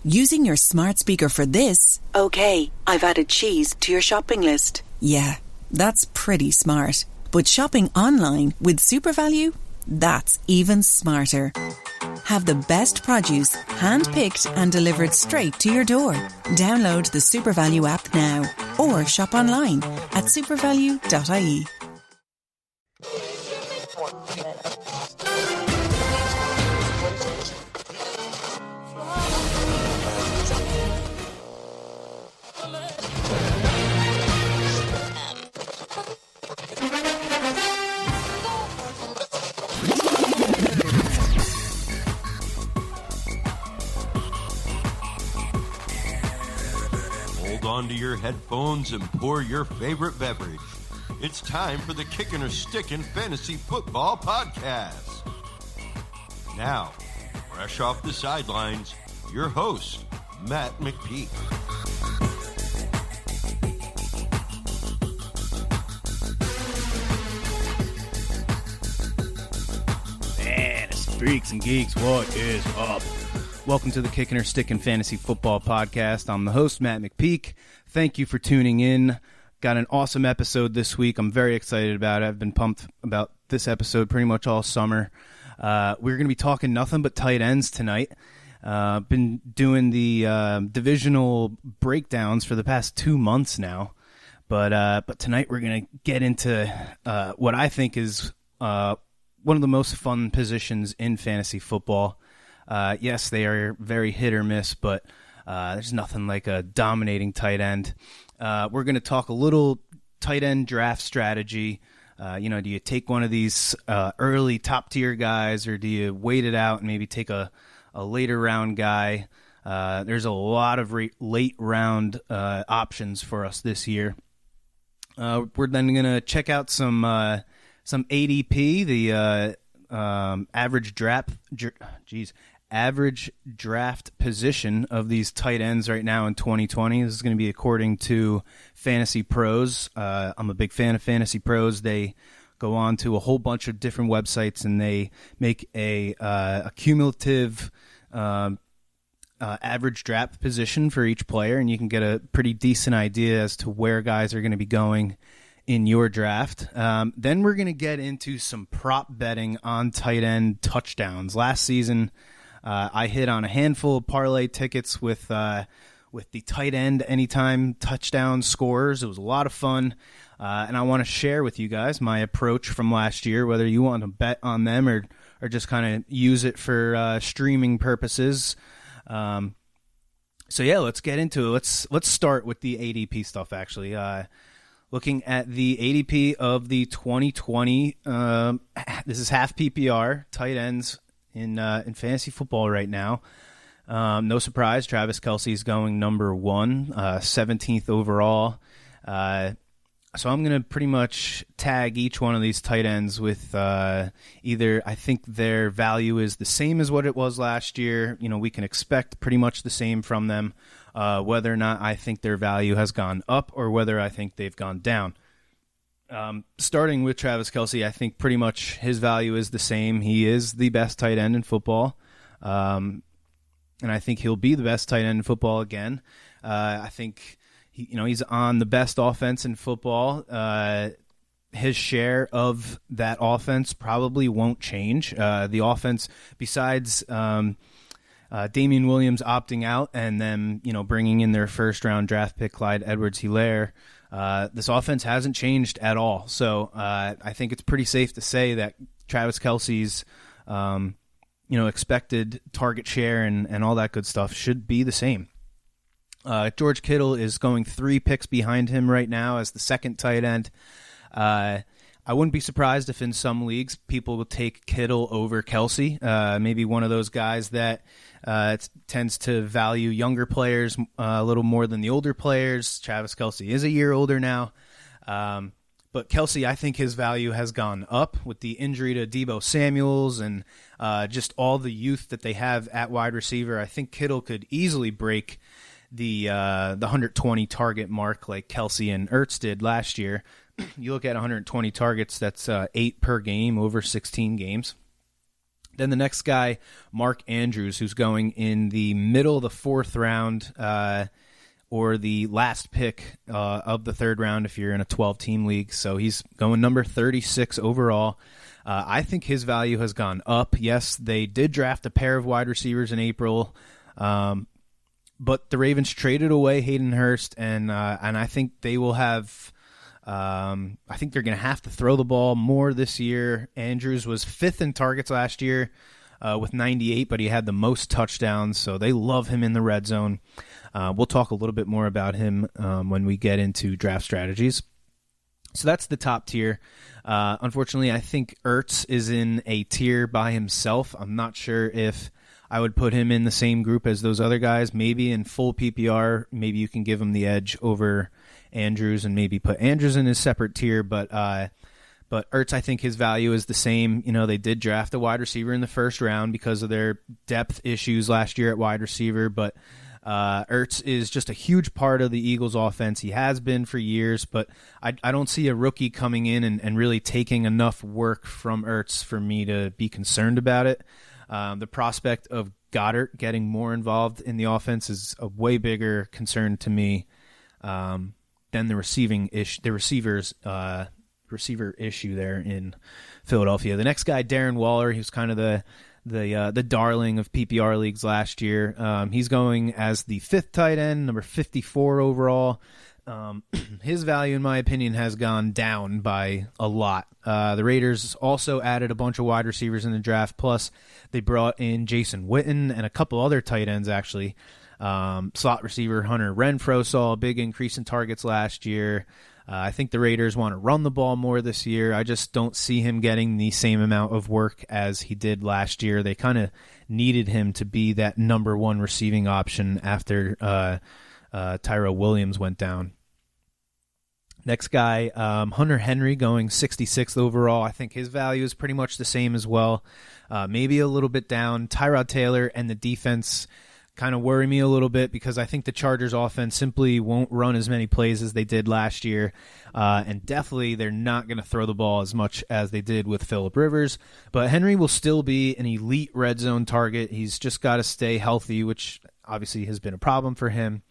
Using your smart speaker for this, Okay, I've added cheese to your shopping list. yeah, that's pretty smart. But shopping online with SuperValue? That's even smarter. Have the best produce hand-picked and delivered straight to your door. Download the SuperValue app now or shop online at supervalue.ie. Hold on to your headphones and pour your favorite beverage. It's time for the Kickin or Stickin Fantasy Football Podcast. Now, fresh off the sidelines, your host, Matt McPeak. Freaks and geeks, what is up? Welcome to the Kickin or Stickin Fantasy Football Podcast. I'm the host, Matt McPeak. Thank you for tuning in. Got an awesome episode this week. I'm very excited about it. I've been pumped about this episode pretty much all summer. We're going to be talking nothing but tight ends tonight. Been doing the divisional breakdowns for the past 2 months now. But tonight we're going to get into what I think is one of the most fun positions in fantasy football. Yes, they are very hit or miss, but there's nothing like a dominating tight end. We're going to talk a little tight end draft strategy. Do you take one of these early top-tier guys, or do you wait it out and maybe take a later round guy? There's a lot of late round options for us this year. We're then going to check out some ADP, the average draft position of these tight ends right now in 2020. This is going to be according to Fantasy Pros. I'm a big fan of Fantasy Pros. They go on to a whole bunch of different websites and they make a cumulative average draft position for each player, and you can get a pretty decent idea as to where guys are going to be going in your draft. Then we're going to get into some prop betting on tight end touchdowns. Last season, I hit on a handful of parlay tickets with the tight end anytime touchdown scorers. It was a lot of fun, and I want to share with you guys my approach from last year, whether you want to bet on them or just kind of use it for streaming purposes. So yeah, let's get into it. Let's start with the ADP stuff, actually. Looking at the ADP of the 2020, this is half PPR tight ends in fantasy football right now. No surprise, Travis Kelce is going number 1, 17th overall. So I'm going to pretty much tag each one of these tight ends with either I think their value is the same as what it was last year. We can expect pretty much the same from them. Whether or not I think their value has gone up or whether I think they've gone down. Starting with Travis Kelce, I think pretty much his value is the same. He is the best tight end in football, and I think he'll be the best tight end in football again. I think he's on the best offense in football. His share of that offense probably won't change. The offense, besides Damian Williams opting out and then bringing in their first-round draft pick Clyde Edwards-Helaire, this offense hasn't changed at all. So I think it's pretty safe to say that Travis Kelce's expected target share and all that good stuff should be the same. George Kittle is going 3 picks behind him right now as the second tight end. I wouldn't be surprised if in some leagues people will take Kittle over Kelce. Maybe one of those guys that tends to value younger players a little more than the older players. Travis Kelce is a year older now. But Kelce, I think his value has gone up with the injury to Deebo Samuels and just all the youth that they have at wide receiver. I think Kittle could easily break the 120 target mark like Kelce and Ertz did last year. You look at 120 targets, that's 8 per game over 16 games. Then the next guy, Mark Andrews, who's going in the middle of the 4th round, or the last pick of the 3rd round if you're in a 12-team league. So he's going number 36 overall. I think his value has gone up. Yes, they did draft a pair of wide receivers in April, but the Ravens traded away Hayden Hurst, and I think they will have. I think they're going to have to throw the ball more this year. Andrews was 5th in targets last year with 98, but he had the most touchdowns, so they love him in the red zone. We'll talk a little bit more about him when we get into draft strategies. So that's the top tier. Unfortunately, I think Ertz is in a tier by himself. I'm not sure if I would put him in the same group as those other guys. Maybe in full PPR, maybe you can give him the edge over Andrews and maybe put Andrews in his separate tier. But Ertz, I think his value is the same. You know, they did draft a wide receiver in the 1st round because of their depth issues last year at wide receiver, but Ertz is just a huge part of the Eagles' offense. He has been for years, but I don't see a rookie coming in and really taking enough work from Ertz for me to be concerned about it. The prospect of Goddard getting more involved in the offense is a way bigger concern to me than the receiver issue there in Philadelphia. The next guy, Darren Waller, he was kind of the darling of PPR leagues last year. He's going as the 5th tight end, number 54 overall. His value, in my opinion, has gone down by a lot. The Raiders also added a bunch of wide receivers in the draft, plus they brought in Jason Witten and a couple other tight ends, actually. Slot receiver Hunter Renfrow saw a big increase in targets last year. I think the Raiders want to run the ball more this year. I just don't see him getting the same amount of work as he did last year. They kind of needed him to be that number 1 receiving option after Tyrell Williams went down. Next guy, Hunter Henry, going 66th overall. I think his value is pretty much the same as well. Maybe a little bit down. Tyrod Taylor and the defense kind of worry me a little bit because I think the Chargers offense simply won't run as many plays as they did last year. And definitely they're not going to throw the ball as much as they did with Phillip Rivers. But Henry will still be an elite red zone target. He's just got to stay healthy, which obviously has been a problem for him.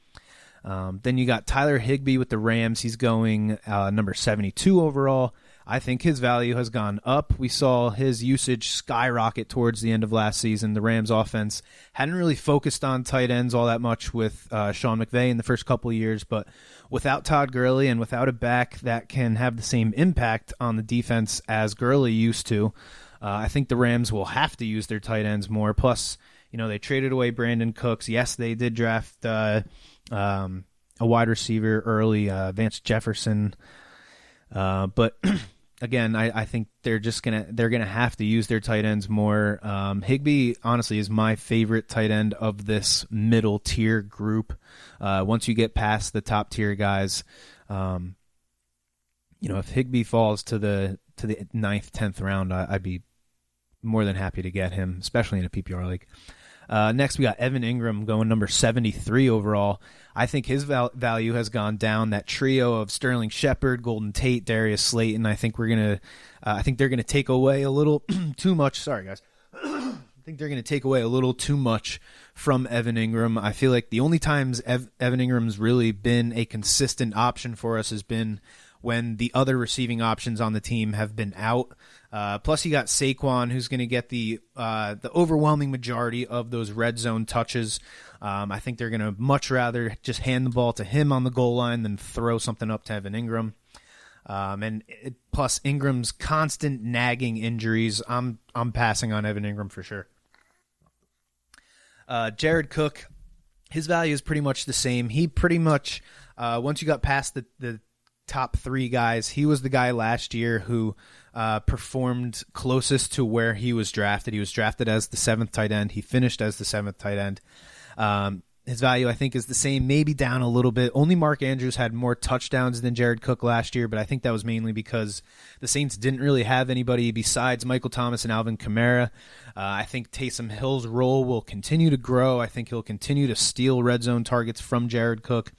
Then you got Tyler Higbee with the Rams. He's going number 72 overall. I think his value has gone up. We saw his usage skyrocket towards the end of last season. The Rams offense hadn't really focused on tight ends all that much with Sean McVay in the first couple of years, but without Todd Gurley and without a back that can have the same impact on the defense as Gurley used to, I think the Rams will have to use their tight ends more. Plus, you know, they traded away Brandon Cooks. Yes, they did draft a wide receiver early, Vance Jefferson, but again, I think they're gonna have to use their tight ends more. Higbee honestly is my favorite tight end of this middle tier group. Once you get past the top tier guys, if Higbee falls to the 9th, 10th round, I'd be more than happy to get him, especially in a PPR league. Next, we got Evan Ingram going number 73 overall. I think his value has gone down. That trio of Sterling Shepard, Golden Tate, Darius Slayton. I think I think they're gonna take away a little too much. Sorry, guys. I think they're gonna take away a little too much from Evan Ingram. I feel like the only times Evan Ingram's really been a consistent option for us has been when the other receiving options on the team have been out. Plus, you got Saquon, who's going to get the overwhelming majority of those red zone touches. I think they're going to much rather just hand the ball to him on the goal line than throw something up to Evan Ingram. Plus Ingram's constant nagging injuries, I'm passing on Evan Ingram for sure. Jared Cook, his value is pretty much the same. He pretty much, once you got past the top 3 guys, he was the guy last year who performed closest to where he was drafted. He was drafted as the 7th tight end. He finished as the 7th tight end. His value, I think, is the same, maybe down a little bit. Only Mark Andrews had more touchdowns than Jared Cook last year, but I think that was mainly because the Saints didn't really have anybody besides Michael Thomas and Alvin Kamara. I think Taysom Hill's role will continue to grow. I think he'll continue to steal red zone targets from Jared Cook.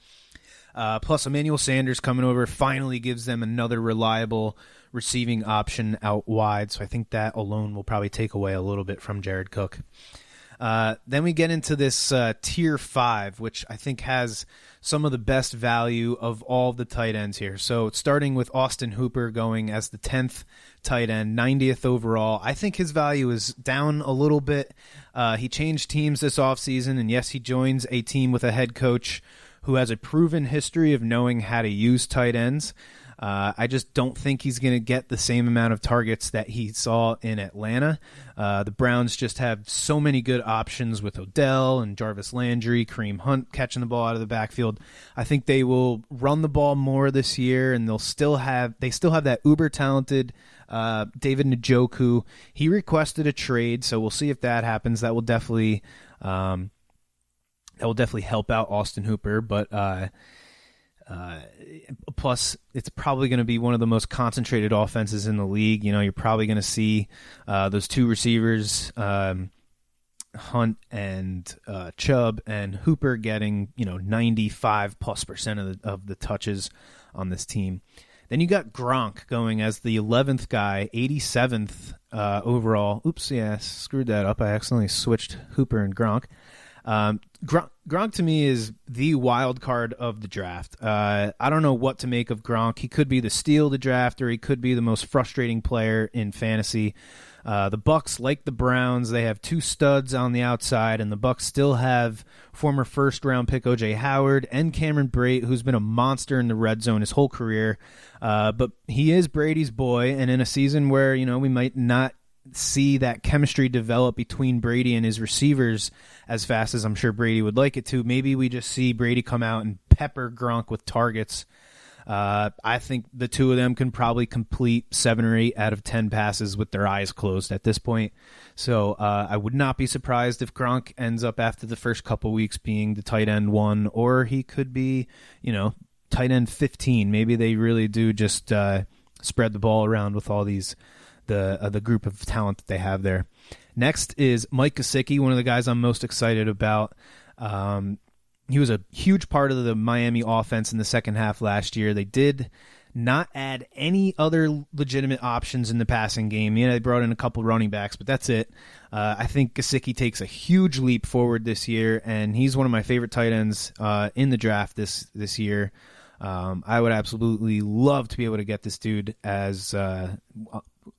Plus, Emmanuel Sanders coming over finally gives them another reliable receiving option out wide. So I think that alone will probably take away a little bit from Jared Cook. Then we get into this tier 5, which I think has some of the best value of all the tight ends here. So starting with Austin Hooper going as the 10th tight end, 90th overall. I think his value is down a little bit. He changed teams this offseason, and yes, he joins a team with a head coach who has a proven history of knowing how to use tight ends. I just don't think he's going to get the same amount of targets that he saw in Atlanta. The Browns just have so many good options with Odell and Jarvis Landry, Kareem Hunt catching the ball out of the backfield. I think they will run the ball more this year, and they still have that uber talented David Njoku. He requested a trade, so we'll see if that happens. That will definitely help out Austin Hooper, but plus it's probably going to be one of the most concentrated offenses in the league. You know, you're probably going to see those two receivers, Hunt and Chubb, and Hooper getting 95+% of the touches on this team. Then you got Gronk going as the 11th guy, 87th overall. Oops, yeah, screwed that up. I accidentally switched Hooper and Gronk. Gronk to me is the wild card of the draft. I don't know what to make of Gronk. He could be the steal of the draft, or he could be the most frustrating player in fantasy. The Bucs, like the Browns, they have two studs on the outside, and the Bucs still have former first-round pick O.J. Howard and Cameron Brate, who's been a monster in the red zone his whole career. But he is Brady's boy, and in a season where we might not see that chemistry develop between Brady and his receivers as fast as I'm sure Brady would like it to, maybe we just see Brady come out and pepper Gronk with targets. I think the two of them can probably complete 7 or 8 out of 10 passes with their eyes closed at this point. So I would not be surprised if Gronk ends up after the first couple weeks being the tight end 1, or he could be, tight end 15. Maybe they really do just spread the ball around with all these the group of talent that they have there. Next is Mike Gesicki, one of the guys I'm most excited about. He was a huge part of the Miami offense in the second half last year. They did not add any other legitimate options in the passing game. They brought in a couple running backs, but that's it. I think Gesicki takes a huge leap forward this year, and he's one of my favorite tight ends in the draft this year. I would absolutely love to be able to get this dude as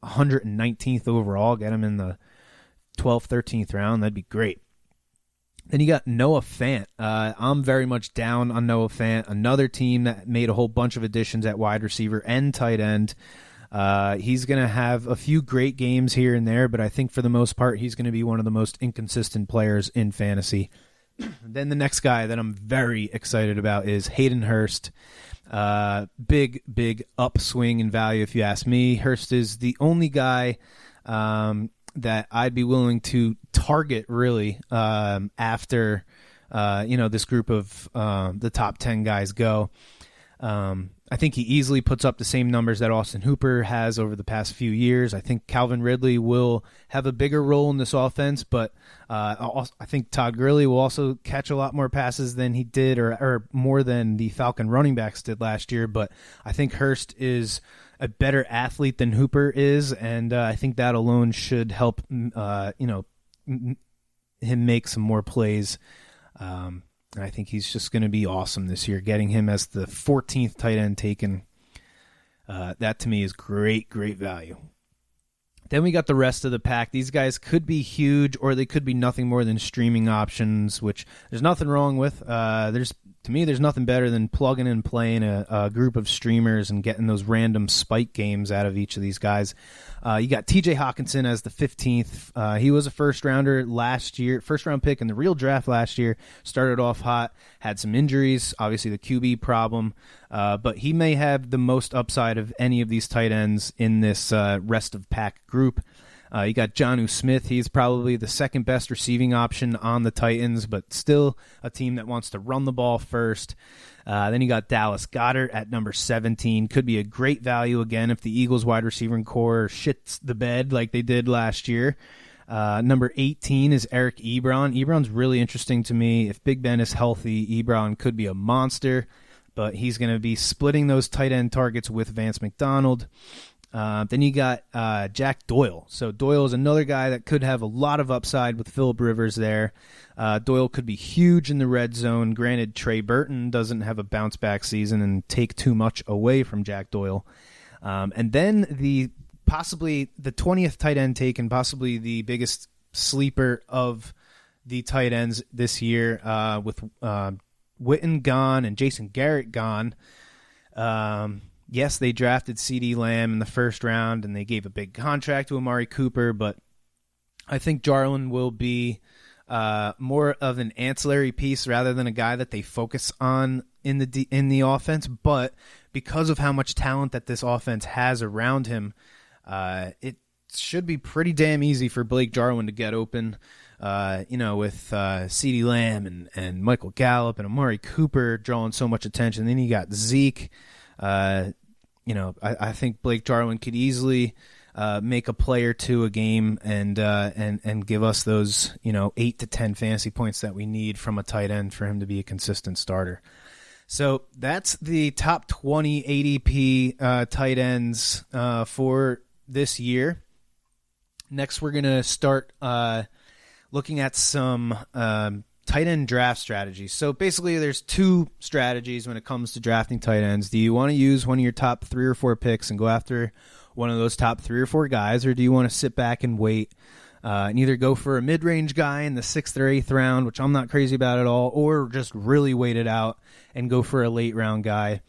119th overall, get him in the 12th, 13th round. That'd be great. Then you got Noah Fant. I'm very much down on Noah Fant, another team that made a whole bunch of additions at wide receiver and tight end. He's going to have a few great games here and there, but I think for the most part, he's going to be one of the most inconsistent players in fantasy. Then the next guy that I'm very excited about is Hayden Hurst. Big upswing in value, if you ask me. Hurst is the only guy that I'd be willing to target, really, after this group of the top 10 guys go. I think he easily puts up the same numbers that Austin Hooper has over the past few years. I think Calvin Ridley will have a bigger role in this offense, but I think Todd Gurley will also catch a lot more passes than he did, or more than the Falcon running backs did last year. But I think Hurst is a better athlete than Hooper is, and I think that alone should help him make some more plays. And I think he's just going to be awesome this year. Getting him as the 14th tight end taken, that to me is great value. Then we got the rest of the pack. These guys could be huge, or they could be nothing more than streaming options, which there's nothing wrong with. To me, there's nothing better than plugging and playing a group of streamers and getting those random spike games out of each of these guys. You got TJ Hawkinson as the 15th. He was a first-rounder last year, first-round pick in the real draft last year. Started off hot, had some injuries, obviously the QB problem, but he may have the most upside of any of these tight ends in this rest of pack group. You got Jonnu Smith. He's probably the second best receiving option on the Titans, but still a team that wants to run the ball first. Then you got Dallas Goedert at number 17. Could be a great value again if the Eagles wide receiving core shits the bed like they did last year. Number 18 is Eric Ebron. Ebron's really interesting to me. If Big Ben is healthy, Ebron could be a monster. but he's going to be splitting those tight end targets with Vance McDonald. Then you got Jack Doyle. So Doyle is another guy that could have a lot of upside with Phillip Rivers there. Doyle could be huge in the red zone. Granted, Trey Burton doesn't have a bounce-back season and take too much away from Jack Doyle. And then possibly the 20th tight end taken, possibly the biggest sleeper of the tight ends this year, with Witten gone and Jason Garrett gone. Yes, they drafted CeeDee Lamb in the first round, and they gave a big contract to Amari Cooper, but I think Jarwin will be more of an ancillary piece rather than a guy that they focus on in the offense. But because of how much talent that this offense has around him, it should be pretty damn easy for Blake Jarwin to get open. With CeeDee Lamb and Michael Gallup and Amari Cooper drawing so much attention. Then you got Zeke. I think Blake Jarwin could easily make a play or two a game and give us those 8 to 10 fantasy points that we need from a tight end for him to be a consistent starter. So that's the top 20 ADP tight ends for this year. Next, we're gonna start looking at some tight end draft strategies. So basically there's two strategies when it comes to drafting tight ends. Do you want to use one of your top 3 or 4 picks and go after one of those top 3 or 4 guys, or do you want to sit back and wait and either go for a mid-range guy in the 6th or 8th round, which I'm not crazy about at all, or just really wait it out and go for a late-round guy?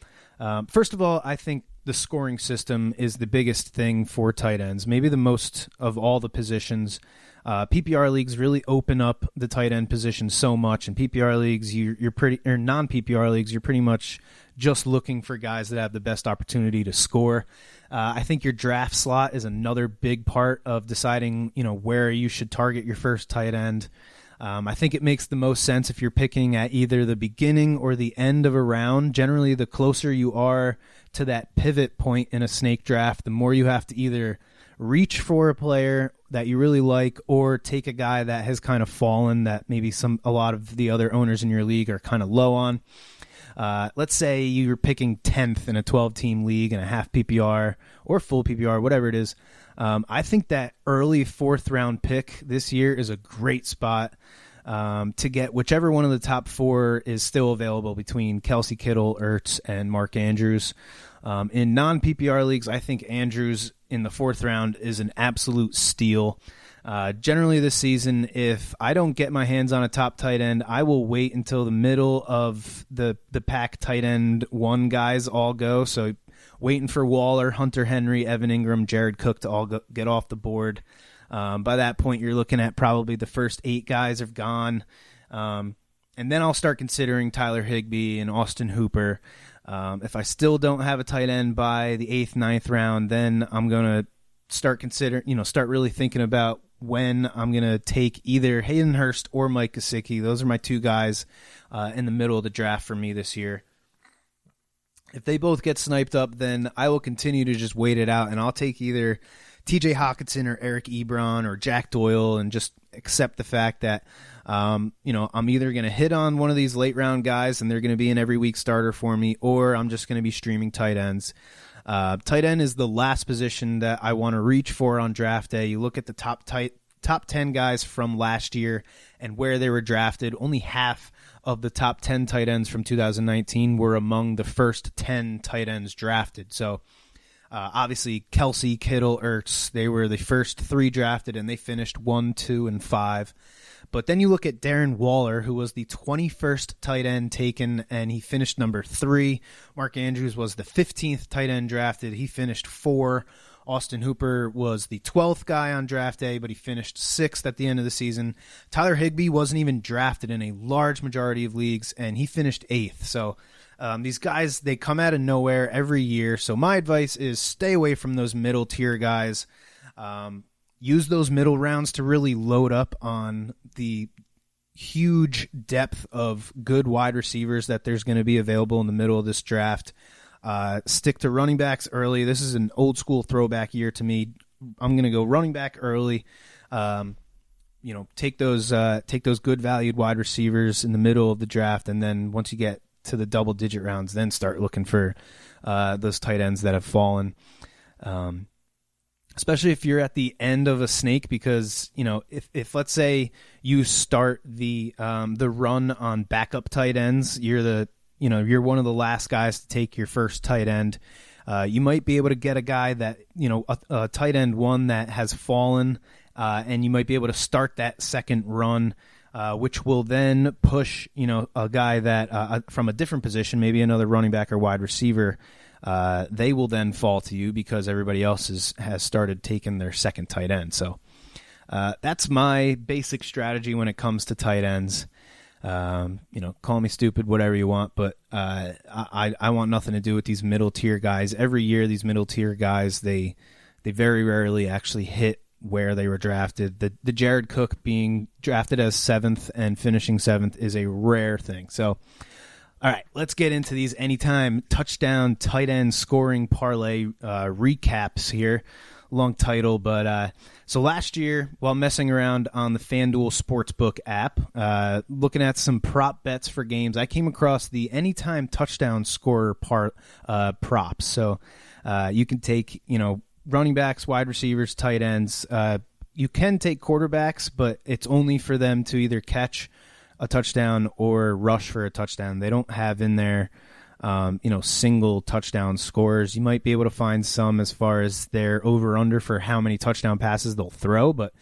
First of all, I think the scoring system is the biggest thing for tight ends, maybe the most of all the positions. PPR leagues really open up the tight end position so much. In PPR leagues, non-PPR leagues, you're pretty much just looking for guys that have the best opportunity to score. I think your draft slot is another big part of deciding, where you should target your first tight end. I think it makes the most sense if you're picking at either the beginning or the end of a round. Generally, the closer you are to that pivot point in a snake draft, the more you have to either reach for a player that you really like or take a guy that has kind of fallen that maybe a lot of the other owners in your league are kind of low on. Let's say you're picking 10th in a 12-team league in a half PPR or full PPR, whatever it is. I think that early 4th-round pick this year is a great spot to get whichever one of the top 4 is still available between Kelsey, Kittle, Ertz, and Mark Andrews. In non-PPR leagues, I think Andrews in the 4th round is an absolute steal. Generally this season, if I don't get my hands on a top tight end, I will wait until the middle of the pack tight end 1 guys all go. So waiting for Waller, Hunter Henry, Evan Ingram, Jared Cook to all get off the board. By that point, you're looking at probably the first 8 guys have gone. And then I'll start considering Tyler Higbee and Austin Hooper. If I still don't have a tight end by the 8th, 9th round, then I'm going to start really thinking about when I'm going to take either Hayden Hurst or Mike Gesicki. Those are my 2 guys in the middle of the draft for me this year. If they both get sniped up, then I will continue to just wait it out, and I'll take either TJ Hawkinson or Eric Ebron or Jack Doyle and just accept the fact that I'm either going to hit on one of these late-round guys and they're going to be an every-week starter for me, or I'm just going to be streaming tight ends. Tight end is the last position that I want to reach for on draft day. You look at the top 10 guys from last year and where they were drafted. Only half of the top 10 tight ends from 2019 were among the first 10 tight ends drafted. So obviously Kelsey, Kittle, Ertz, they were the first 3 drafted and they finished 1, 2, and 5. But then you look at Darren Waller, who was the 21st tight end taken, and he finished number 3. Mark Andrews was the 15th tight end drafted. He finished 4. Austin Hooper was the 12th guy on draft day, but he finished 6th at the end of the season. Tyler Higbee wasn't even drafted in a large majority of leagues, and he finished 8th. So these guys, they come out of nowhere every year. So my advice is stay away from those middle-tier guys. Use those middle rounds to really load up on the huge depth of good wide receivers that there's going to be available in the middle of this draft. Stick to running backs early. This is an old school throwback year to me. I'm going to go running back early. Take those good valued wide receivers in the middle of the draft, and then once you get to the double-digit rounds, then start looking for those tight ends that have fallen. Especially if you're at the end of a snake, because if let's say you start the run on backup tight ends, you're one of the last guys to take your first tight end. You might be able to get a guy that a tight end one that has fallen, and you might be able to start that second run, which will then push a guy that from a different position, maybe another running back or wide receiver. They will then fall to you because everybody else has started taking their second tight end. So that's my basic strategy when it comes to tight ends. Call me stupid, whatever you want, but I want nothing to do with these middle tier guys. Every year, these middle tier guys, they very rarely actually hit where they were drafted. The Jared Cook being drafted as 7th and finishing 7th is a rare thing. So, all right, let's get into these anytime touchdown tight end scoring parlay recaps here. Long title, but so last year, while messing around on the FanDuel Sportsbook app, looking at some prop bets for games, I came across the anytime touchdown scorer props. So you can take, running backs, wide receivers, tight ends. You can take quarterbacks, but it's only for them to either catch a touchdown or rush for a touchdown. They don't have in there, single touchdown scores. You might be able to find some as far as their over-under for how many touchdown passes they'll throw. But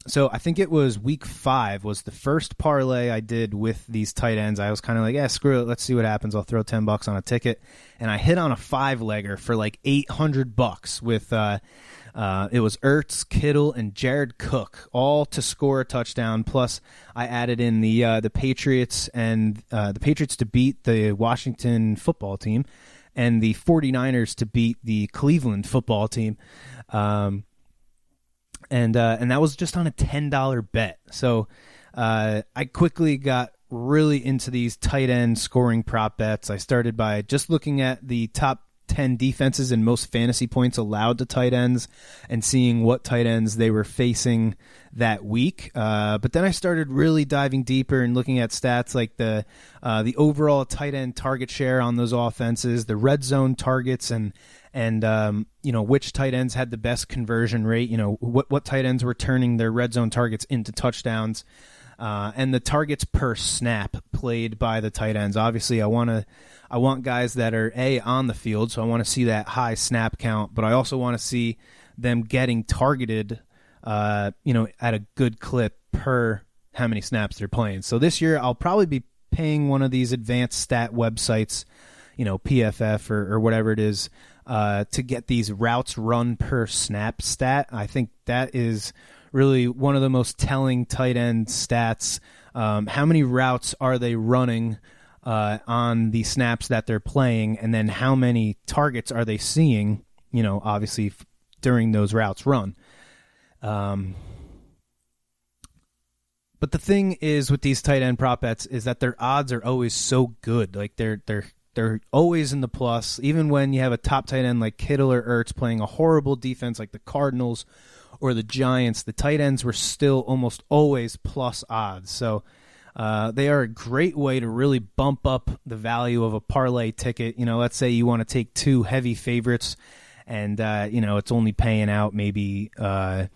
so I think it was week 5 was the first parlay I did with these tight ends. I was kind of like, screw it. Let's see what happens. I'll throw $10 on a ticket. And I hit on a 5-legger for like $800 with it was Ertz, Kittle, and Jared Cook, all to score a touchdown. Plus, I added in the Patriots and the Patriots to beat the Washington football team, and the 49ers to beat the Cleveland football team. And that was just on a $10 bet. So I quickly got really into these tight end scoring prop bets. I started by just looking at the top 10 defenses and most fantasy points allowed to tight ends and seeing what tight ends they were facing that week. But then I started really diving deeper and looking at stats like the overall tight end target share on those offenses, the red zone targets, and which tight ends had the best conversion rate, what tight ends were turning their red zone targets into touchdowns, and the targets per snap played by the tight ends. Obviously, I want guys that are on the field, so I want to see that high snap count, but I also want to see them getting targeted, at a good clip per how many snaps they're playing. So this year, I'll probably be paying one of these advanced stat websites, PFF or whatever it is, to get these routes run per snap stat. I think that is really one of the most telling tight end stats. How many routes are they running on the snaps that they're playing, and then how many targets are they seeing, obviously during those routes run. But the thing is with these tight end prop bets is that their odds are always so good. Like they're always in the plus, even when you have a top tight end like Kittle or Ertz playing a horrible defense like the Cardinals or the Giants. The tight ends were still almost always plus odds. So they are a great way to really bump up the value of a parlay ticket. Let's say you want to take 2 heavy favorites and, it's only paying out maybe, $15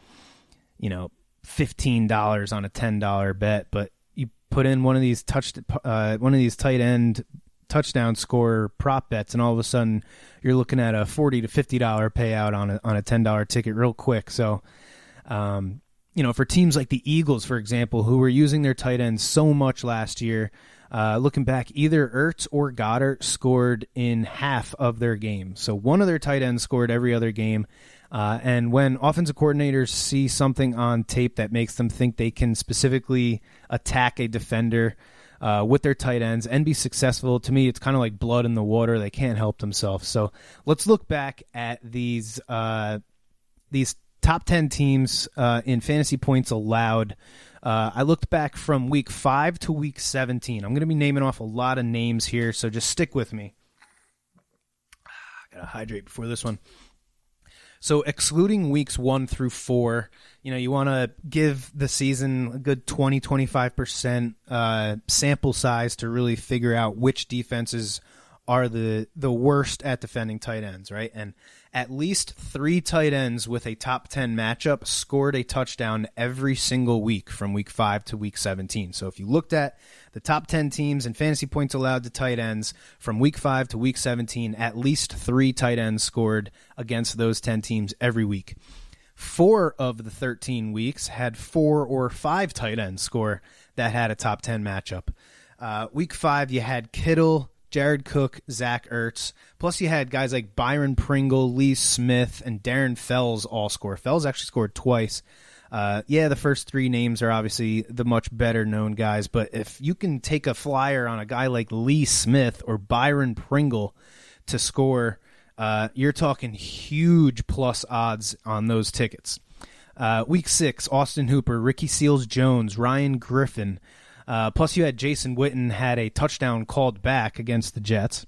on a $10 bet, but you put in one of these tight end touchdown scorer prop bets, and all of a sudden you're looking at a $40 to $50 payout on a $10 ticket real quick. So, for teams like the Eagles, for example, who were using their tight ends so much last year, looking back, either Ertz or Goddard scored in half of their games. So one of their tight ends scored every other game. And when offensive coordinators see something on tape that makes them think they can specifically attack a defender with their tight ends and be successful, to me, it's kind of like blood in the water. They can't help themselves. So let's look back at these top 10 teams in fantasy points allowed. I looked back from week 5 to week 17. I'm going to be naming off a lot of names here, so just stick with me. Got to hydrate before this one. So excluding weeks 1 through 4, you want to give the season a good 20-25% sample size to really figure out which defenses are the worst at defending tight ends, right? And at least 3 tight ends with a top 10 matchup scored a touchdown every single week from week 5 to week 17. So if you looked at the top 10 teams and fantasy points allowed to tight ends from week 5 to week 17, at least 3 tight ends scored against those 10 teams every week. 4 of the 13 weeks had 4 or 5 tight ends score that had a top 10 matchup. Week 5, you had Kittle, Jared Cook, Zach Ertz. Plus you had guys like Byron Pringle, Lee Smith, and Darren Fells all score. Fells actually scored twice. The first 3 names are obviously the much better known guys, but if you can take a flyer on a guy like Lee Smith or Byron Pringle to score, you're talking huge plus odds on those tickets. Week 6, Austin Hooper, Ricky Seals-Jones, Ryan Griffin. Plus you had Jason Witten had a touchdown called back against the Jets.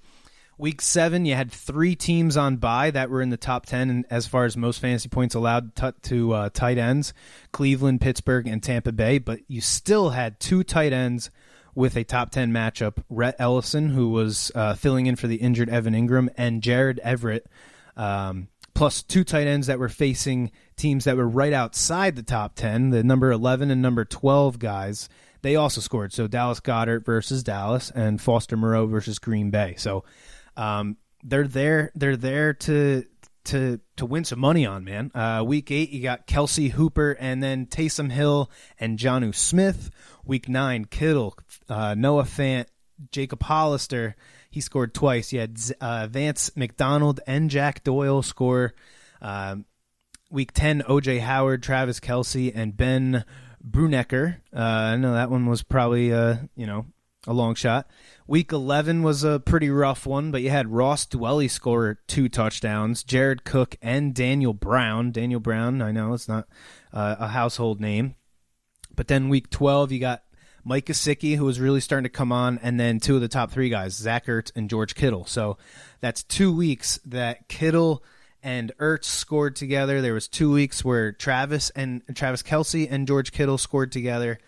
Week 7, you had 3 teams on bye that were in the top 10 as far as most fantasy points allowed to tight ends, Cleveland, Pittsburgh, and Tampa Bay. But you still had 2 tight ends with a top 10 matchup, Rhett Ellison, who was filling in for the injured Evan Ingram, and Jared Everett, plus 2 tight ends that were facing teams that were right outside the top 10, the number 11 and number 12 guys. They also scored. So Dallas Goedert versus Dallas and Foster Moreau versus Green Bay. So they're there to win some money on, man. Week 8, you got Kelsey, Hooper, and then Taysom Hill and Jonnu Smith. Week 9, Kittle, Noah Fant, Jacob Hollister. He scored twice. You had Vance McDonald and Jack Doyle score. Week 10, O.J. Howard, Travis Kelce, and Ben Brunecker. I know that one was probably, a long shot. Week 11 was a pretty rough one, but you had Ross Dwelly score 2 touchdowns, Jared Cook and Daniel Brown. Daniel Brown, I know it's not a household name. But then week 12, you got Mike Gesicki, who was really starting to come on, and then 2 of the top 3 guys, Zach Ertz and George Kittle. So that's 2 weeks that Kittle and Ertz scored together. There was 2 weeks where Travis Kelce and George Kittle scored together.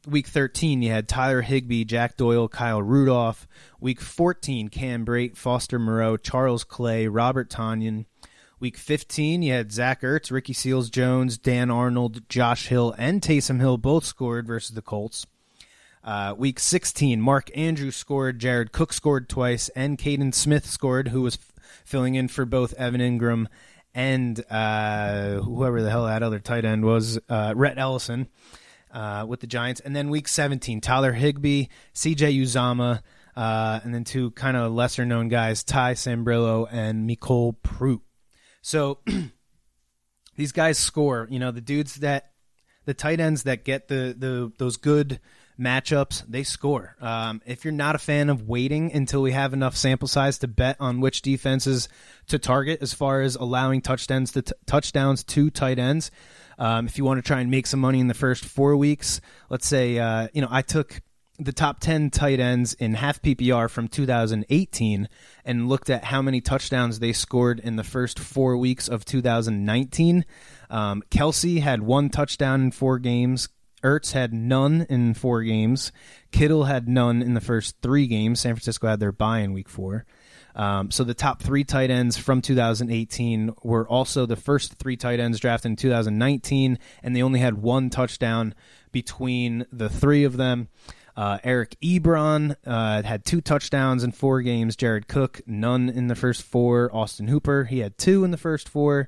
Week 13, you had Tyler Higbee, Jack Doyle, Kyle Rudolph. Week 14, Cam Brate, Foster Moreau, Charles Clay, Robert Tonyan. Week 15, you had Zach Ertz, Ricky Seals-Jones, Dan Arnold, Josh Hill, and Taysom Hill both scored versus the Colts. Week 16, Mark Andrews scored, Jared Cook scored twice, and Caden Smith scored, who was filling in for both Evan Ingram and whoever the hell that other tight end was, Rhett Ellison with the Giants. And then week 17, Tyler Higbee, CJ Uzama, and then 2 kind of lesser-known guys, Ty Sambrillo and Mecole Pruitt. So these guys score. The tight ends that get those good matchups, they score. If you're not a fan of waiting until we have enough sample size to bet on which defenses to target as far as allowing touchdowns to tight ends, if you want to try and make some money in the first 4 weeks, let's say, I took the top 10 tight ends in half PPR from 2018 and looked at how many touchdowns they scored in the first 4 weeks of 2019. Kelce had 1 touchdown in 4 games. Ertz had none in 4 games. Kittle had none in the first 3 games. San Francisco had their bye in week 4. So the top 3 tight ends from 2018 were also the first 3 tight ends drafted in 2019, and they only had 1 touchdown between the 3 of them. Eric Ebron had 2 touchdowns in 4 games. Jared Cook, none in the first 4. Austin Hooper, he had 2 in the first 4.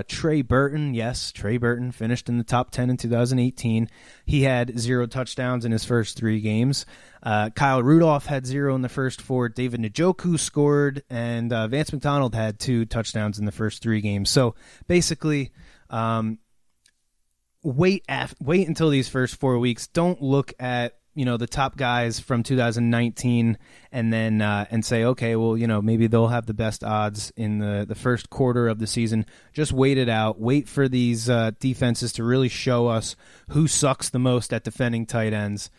Trey Burton, yes, Trey Burton finished in the top 10 in 2018. He had 0 touchdowns in his first 3 games. Kyle Rudolph had 0 in the first 4. David Njoku scored, and Vance McDonald had 2 touchdowns in the first 3 games. So basically, wait until these first 4 weeks. Don't look at the top guys from 2019 and then and say, okay, well, maybe they'll have the best odds in the first quarter of the season. Just wait it out. Wait for these defenses to really show us who sucks the most at defending tight ends.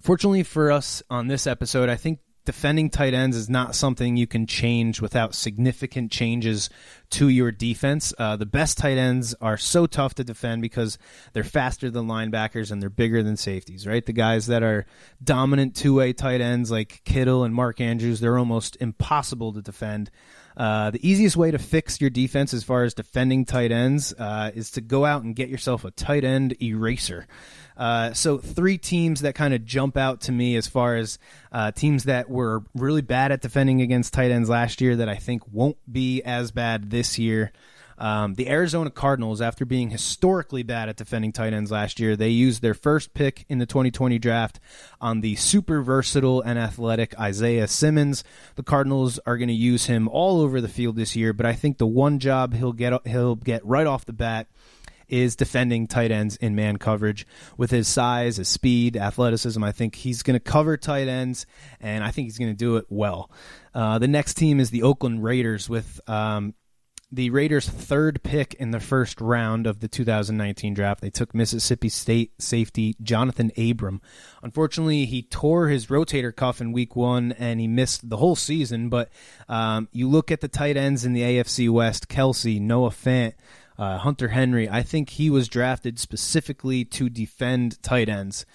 Fortunately for us on this episode, I think defending tight ends is not something you can change without significant changes to your defense. The best tight ends are so tough to defend because they're faster than linebackers and they're bigger than safeties, right? The guys that are dominant two-way tight ends like Kittle and Mark Andrews, they're almost impossible to defend. The easiest way to fix your defense as far as defending tight ends is to go out and get yourself a tight end eraser. So 3 teams that kind of jump out to me as far as teams that were really bad at defending against tight ends last year that I think won't be as bad this year. The Arizona Cardinals, after being historically bad at defending tight ends last year, they used their first pick in the 2020 draft on the super versatile and athletic Isaiah Simmons. The Cardinals are going to use him all over the field this year, but I think the one job he'll get right off the bat is defending tight ends in man coverage. With his size, his speed, athleticism, I think he's going to cover tight ends, and I think he's going to do it well. The next team is the Oakland Raiders with the Raiders' 3rd pick in the first round of the 2019 draft. They took Mississippi State safety Jonathan Abram. Unfortunately, he tore his rotator cuff in week 1, and he missed the whole season, but you look at the tight ends in the AFC West, Kelsey, Noah Fant, Hunter Henry, I think he was drafted specifically to defend tight ends.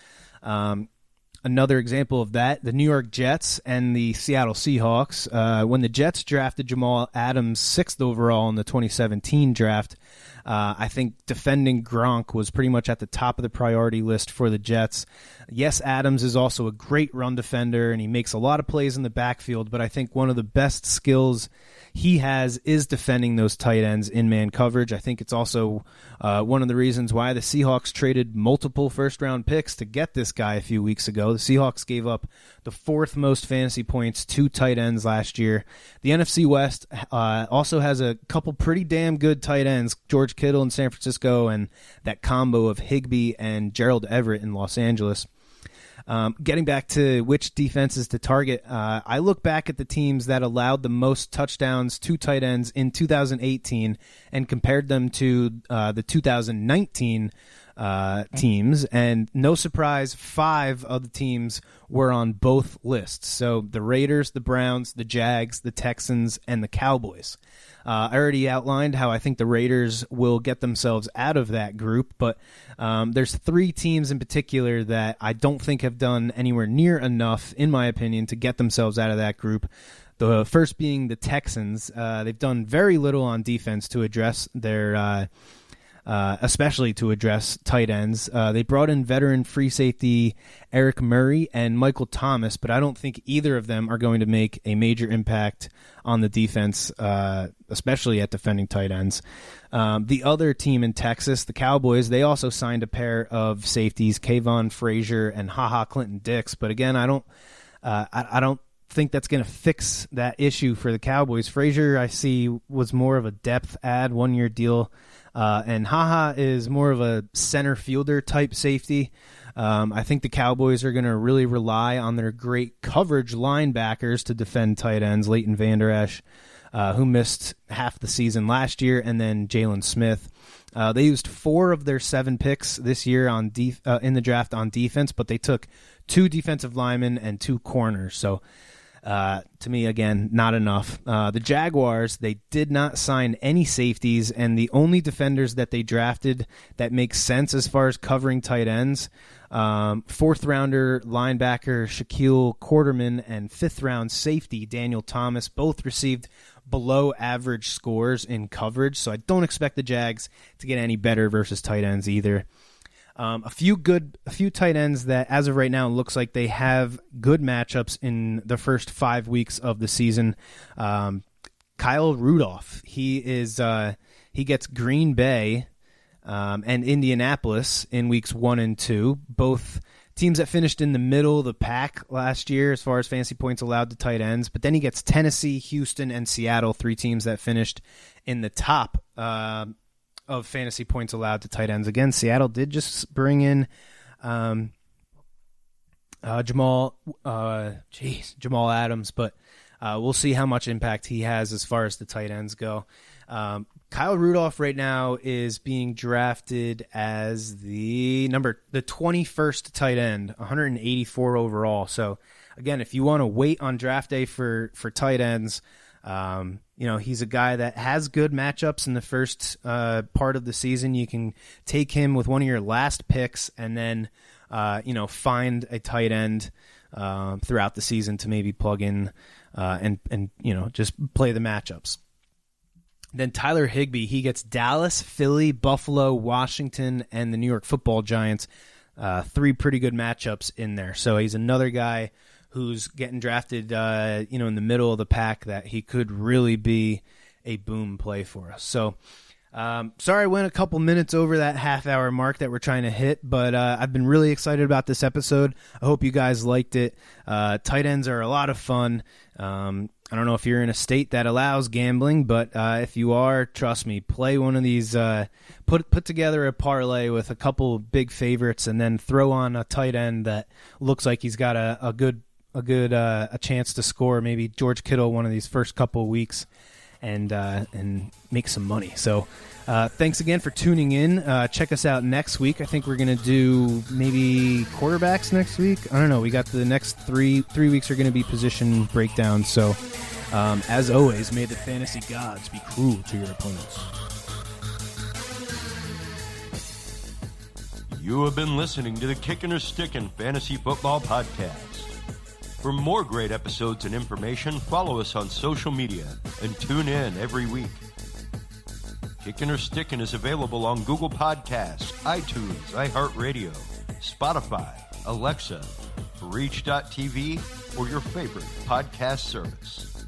Another example of that, the New York Jets and the Seattle Seahawks. When the Jets drafted Jamal Adams 6th overall in the 2017 draft, I think defending Gronk was pretty much at the top of the priority list for the Jets. Yes, Adams is also a great run defender, and he makes a lot of plays in the backfield, but I think one of the best skills he has is defending those tight ends in man coverage. I think it's also one of the reasons why the Seahawks traded multiple first-round picks to get this guy a few weeks ago. The Seahawks gave up the 4th most fantasy points to tight ends last year. The NFC West also has a couple pretty damn good tight ends, George Kittle in San Francisco and that combo of Higbee and Gerald Everett in Los Angeles. Getting back to which defenses to target, I look back at the teams that allowed the most touchdowns to tight ends in 2018 and compared them to the 2019 teams, and no surprise, 5 of the teams were on both lists. So the Raiders, the Browns, the Jags, the Texans, and the Cowboys. I already outlined how I think the Raiders will get themselves out of that group, but there's 3 teams in particular that I don't think have done anywhere near enough, in my opinion, to get themselves out of that group. The first being the Texans. They've done very little on defense to address their especially to address tight ends. They brought in veteran free safety Eric Murray and Michael Thomas, but I don't think either of them are going to make a major impact on the defense, especially at defending tight ends. The other team in Texas, the Cowboys, they also signed a pair of safeties, Kayvon Frazier and HaHa Clinton Dix, but again, I don't think that's going to fix that issue for the Cowboys. Frazier, I see, was more of a depth add, 1-year deal. And HaHa is more of a center fielder type safety. I think the Cowboys are going to really rely on their great coverage linebackers to defend tight ends, Leighton Vander Esch, who missed half the season last year, and then Jalen Smith. They used 4 of their 7 picks this year on in the draft on defense, but they took 2 defensive linemen and 2 corners. So to me, again, not enough. The Jaguars, they did not sign any safeties, and the only defenders that they drafted that make sense as far as covering tight ends, 4th-rounder linebacker Shaquille Quarterman and 5th-round safety Daniel Thomas both received below-average scores in coverage, so I don't expect the Jags to get any better versus tight ends either. A few tight ends that, as of right now, looks like they have good matchups in the first 5 weeks of the season. Kyle Rudolph, he gets Green Bay and Indianapolis in weeks 1 and 2, both teams that finished in the middle of the pack last year as far as fantasy points allowed to tight ends. But then he gets Tennessee, Houston, and Seattle, 3 teams that finished in the top of fantasy points allowed to tight ends. Again, Seattle did just bring in Jamal Adams, but we'll see how much impact he has as far as the tight ends go. Kyle Rudolph right now is being drafted as the 21st tight end, 184 overall. So again, if you want to wait on draft day for tight ends, he's a guy that has good matchups in the first part of the season. You can take him with one of your last picks and then, find a tight end throughout the season to maybe plug in and just play the matchups. Then Tyler Higbee, he gets Dallas, Philly, Buffalo, Washington, and the New York Football Giants. 3 pretty good matchups in there. So he's another guy who's getting drafted, in the middle of the pack that he could really be a boom play for us. So sorry I went a couple minutes over that half-hour mark that we're trying to hit, but I've been really excited about this episode. I hope you guys liked it. Tight ends are a lot of fun. I don't know if you're in a state that allows gambling, but if you are, trust me, play one of these. Put together a parlay with a couple of big favorites, and then throw on a tight end that looks like he's got a good chance to score. Maybe George Kittle one of these first couple of weeks, and make some money. So thanks again for tuning in. Check us out next week. I think we're going to do maybe quarterbacks next week. I don't know. We got the next three weeks are going to be position breakdowns. So as always, may the fantasy gods be cruel to your opponents. You have been listening to the Kickin' or Stickin' Fantasy Football Podcast. For more great episodes and information, follow us on social media and tune in every week. Kickin' or Stickin' is available on Google Podcasts, iTunes, iHeartRadio, Spotify, Alexa, Reach.tv, or your favorite podcast service.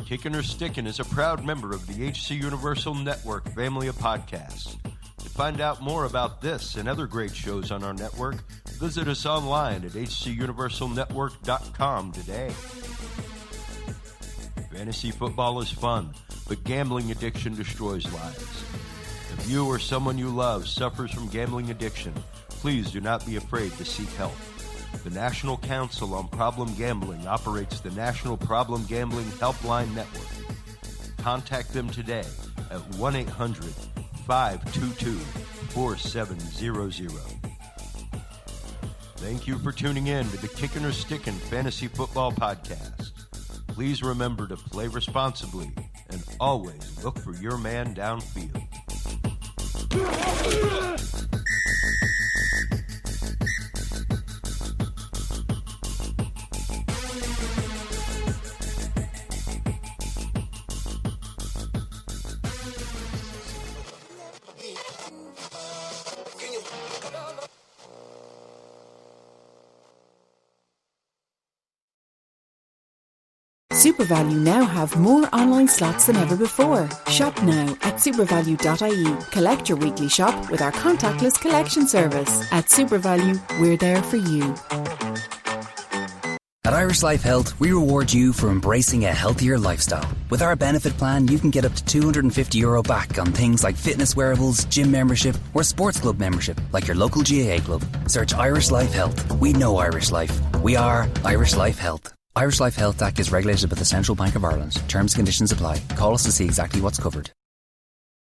Kickin' or Stickin' is a proud member of the HC Universal Network family of podcasts. To find out more about this and other great shows on our network, visit us online at hcuniversalnetwork.com today. Fantasy football is fun, but gambling addiction destroys lives. If you or someone you love suffers from gambling addiction, please do not be afraid to seek help. The National Council on Problem Gambling operates the National Problem Gambling Helpline Network. Contact them today at 1-800-522-4700. Thank you for tuning in to the Kickin' or Stickin' Fantasy Football Podcast. Please remember to play responsibly and always look for your man downfield. SuperValue now have more online slots than ever before. Shop now at supervalue.ie. Collect your weekly shop with our contactless collection service. At SuperValue, we're there for you. At Irish Life Health, we reward you for embracing a healthier lifestyle. With our benefit plan, you can get up to €250 back on things like fitness wearables, gym membership, or sports club membership, like your local GAA club. Search Irish Life Health. We know Irish Life. We are Irish Life Health. Irish Life Health Act is regulated by the Central Bank of Ireland. Terms and conditions apply. Call us to see exactly what's covered.